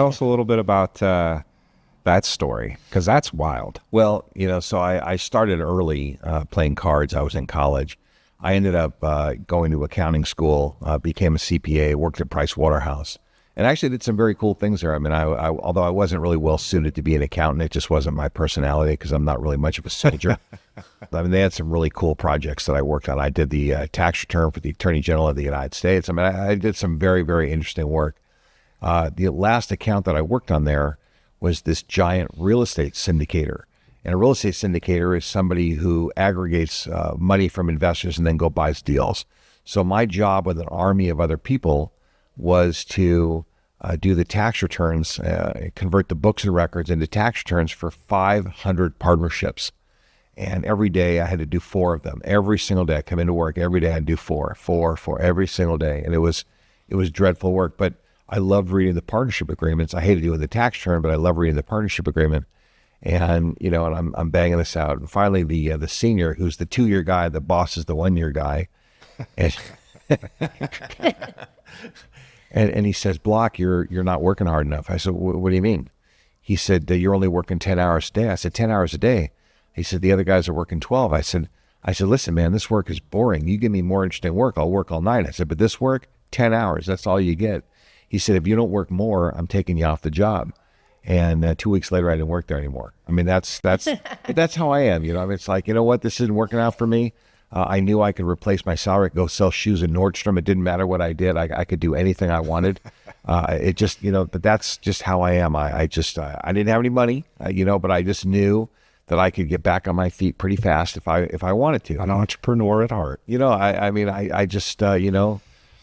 Tell us a little bit about that story, because that's wild. Well, so I started early playing cards. I was in college. I ended up going to accounting school, became a CPA, worked at Price Waterhouse, and actually did some very cool things there. I mean, although I wasn't really well suited to be an accountant, it just wasn't my personality because I'm not really much of a soldier. I mean, they had some really cool projects that I worked on. I did the tax return for the Attorney General of the United States. I mean, I did some very, very interesting work. The last account that I worked on there was this giant real estate syndicator. And a real estate syndicator is somebody who aggregates money from investors and then go buys deals. So my job with an army of other people was to do the tax returns, convert the books and records into tax returns for 500 partnerships. And every day I had to do 4 of them. Every single day I come into work, every day I'd do four every single day. And it was dreadful work, but I loved reading the partnership agreements. I hated doing the tax return, but I love reading the partnership agreement. And, and I'm banging this out. And finally the senior, who's the 2-year guy, the boss is the 1-year guy. And, and he says, Block, you're not working hard enough. I said, what do you mean? He said, you're only working 10 hours a day. I said, 10 hours a day. He said, the other guys are working 12. I said, listen, man, this work is boring. You give me more interesting work, I'll work all night. I said, but this work, 10 hours, that's all you get. He said, if you don't work more, I'm taking you off the job. And 2 weeks later, I didn't work there anymore. I mean, that's how I am. I mean, it's like, you know what, this isn't working out for me. I knew I could replace my salary, go sell shoes at Nordstrom. It didn't matter what I did. I could do anything I wanted. It just, but that's just how I am. I didn't have any money, but I just knew that I could get back on my feet pretty fast if I wanted to. An entrepreneur at heart.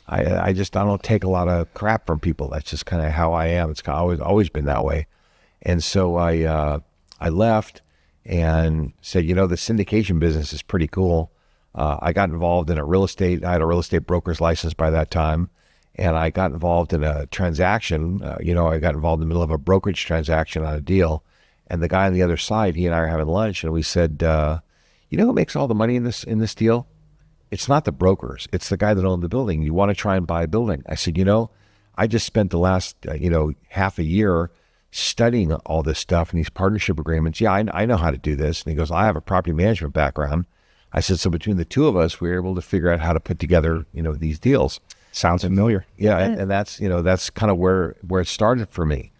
I don't take a lot of crap from people. That's just kind of how I am. It's always been that way. And so I left and said, the syndication business is pretty cool. I got involved in I had a real estate broker's license by that time. And I got involved in a transaction. I got involved in the middle of a brokerage transaction on a deal. And the guy on the other side, he and I are having lunch, and we said, who makes all the money in this deal? It's not the brokers. It's the guy that owned the building. You want to try and buy a building. I said, I just spent the last, half a year studying all this stuff and these partnership agreements. Yeah, I know how to do this. And he goes, I have a property management background. I said, so between the two of us, we were able to figure out how to put together, these deals. Sounds familiar. Yeah. And that's kind of where it started for me.